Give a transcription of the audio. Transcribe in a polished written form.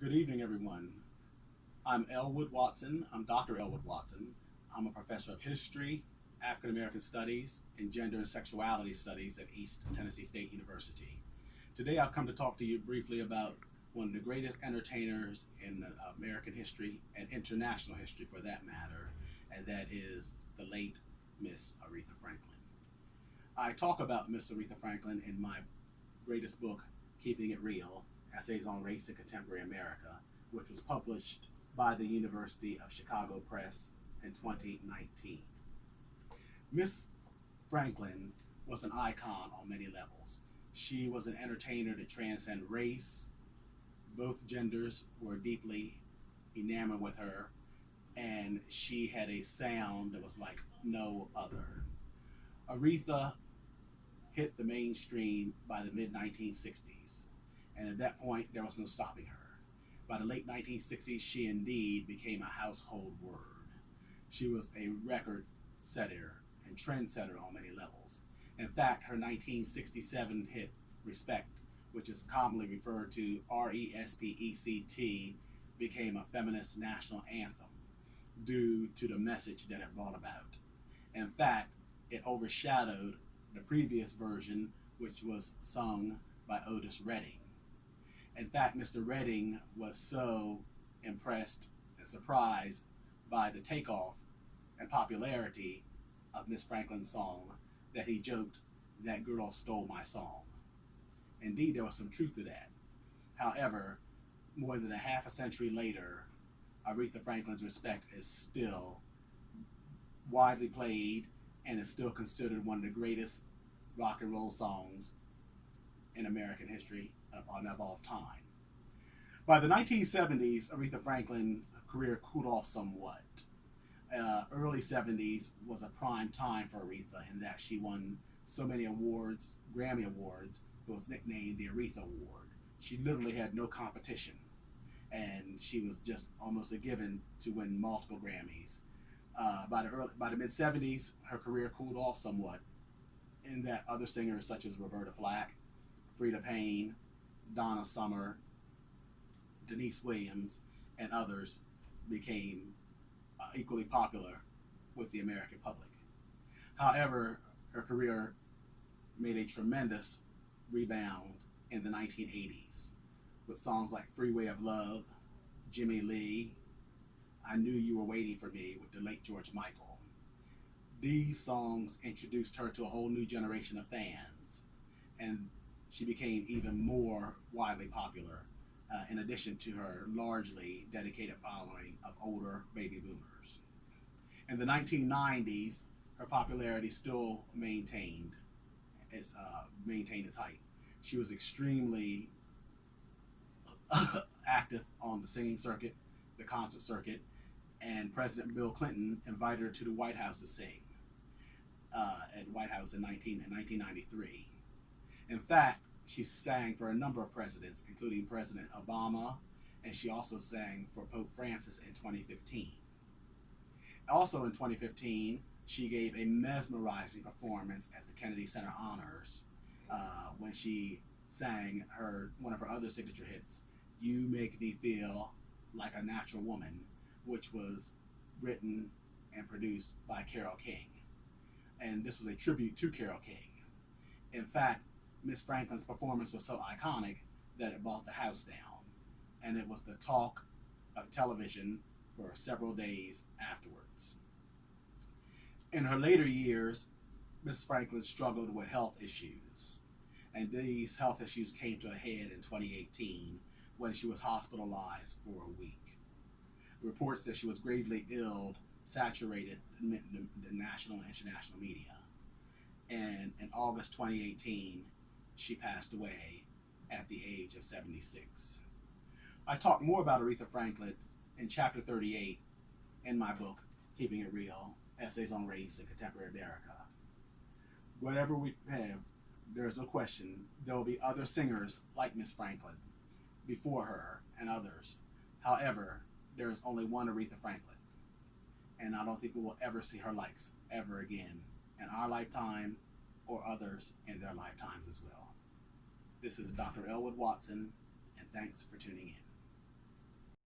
Good evening, everyone. I'm Elwood Watson. I'm Dr. Elwood Watson. I'm a professor of history, African American studies, and gender and sexuality studies at East Tennessee State University. Today, I've come to talk to you briefly about one of the greatest entertainers in American history and international history for that matter, and that is the late Miss Aretha Franklin. I talk about Miss Aretha Franklin in my greatest book, Keeping It Real, Essays on Race in Contemporary America, which was published by the University of Chicago Press in 2019. Miss Franklin was an icon on many levels. She was an entertainer that transcended race. Both genders were deeply enamored with her, and she had a sound that was like no other. Aretha hit the mainstream by the mid 1960s, and at that point, there was no stopping her. By the late 1960s, she indeed became a household word. She was a record setter and trendsetter on many levels. In fact, her 1967 hit Respect, which is commonly referred to RESPECT, became a feminist national anthem due to the message that it brought about. In fact, it overshadowed the previous version, which was sung by Otis Redding. In fact, Mr. Redding was so impressed and surprised by the takeoff and popularity of Miss Franklin's song that he joked, "That girl stole my song." Indeed, there was some truth to that. However, more than a half a century later, Aretha Franklin's Respect is still widely played and is still considered one of the greatest rock and roll songs in American history of all time. By the 1970s, Aretha Franklin's career cooled off somewhat. Early 70s was a prime time for Aretha in that she won so many awards, Grammy Awards. It was nicknamed the Aretha Award. She literally had no competition, and she was just almost a given to win multiple Grammys. By the mid 70s, her career cooled off somewhat, in that other singers such as Roberta Flack, Freda Payne, Donna Summer, Denise Williams, and others became equally popular with the American public. However, her career made a tremendous rebound in the 1980s with songs like Freeway of Love, Jimmy Lee, I Knew You Were Waiting for Me with the late George Michael. These songs introduced her to a whole new generation of fans, and she became even more widely popular, in addition to her largely dedicated following of older baby boomers. In the 1990s, her popularity still maintained its height. She was extremely active on the singing circuit, the concert circuit, and President Bill Clinton invited her to the White House to sing at the White House in 1993. In fact, she sang for a number of presidents, including President Obama, and she also sang for Pope Francis in 2015. Also in 2015, she gave a mesmerizing performance at the Kennedy Center Honors when she sang one of her other signature hits, "You Make Me Feel Like a Natural Woman," which was written and produced by Carole King. And this was a tribute to Carole King. In fact, Miss Franklin's performance was so iconic that it brought the house down, and it was the talk of television for several days afterwards. In her later years, Miss Franklin struggled with health issues, and these health issues came to a head in 2018 when she was hospitalized for a week. Reports that she was gravely ill saturated the national and international media. And in August 2018, she passed away at the age of 76. I talk more about Aretha Franklin in chapter 38 in my book, Keeping It Real, Essays on Race in Contemporary America. Whatever we have, there is no question there will be other singers like Miss Franklin before her and others. However, there is only one Aretha Franklin, and I don't think we will ever see her likes ever again in our lifetime or others in their lifetimes as well. This is Dr. Elwood Watson, and thanks for tuning in.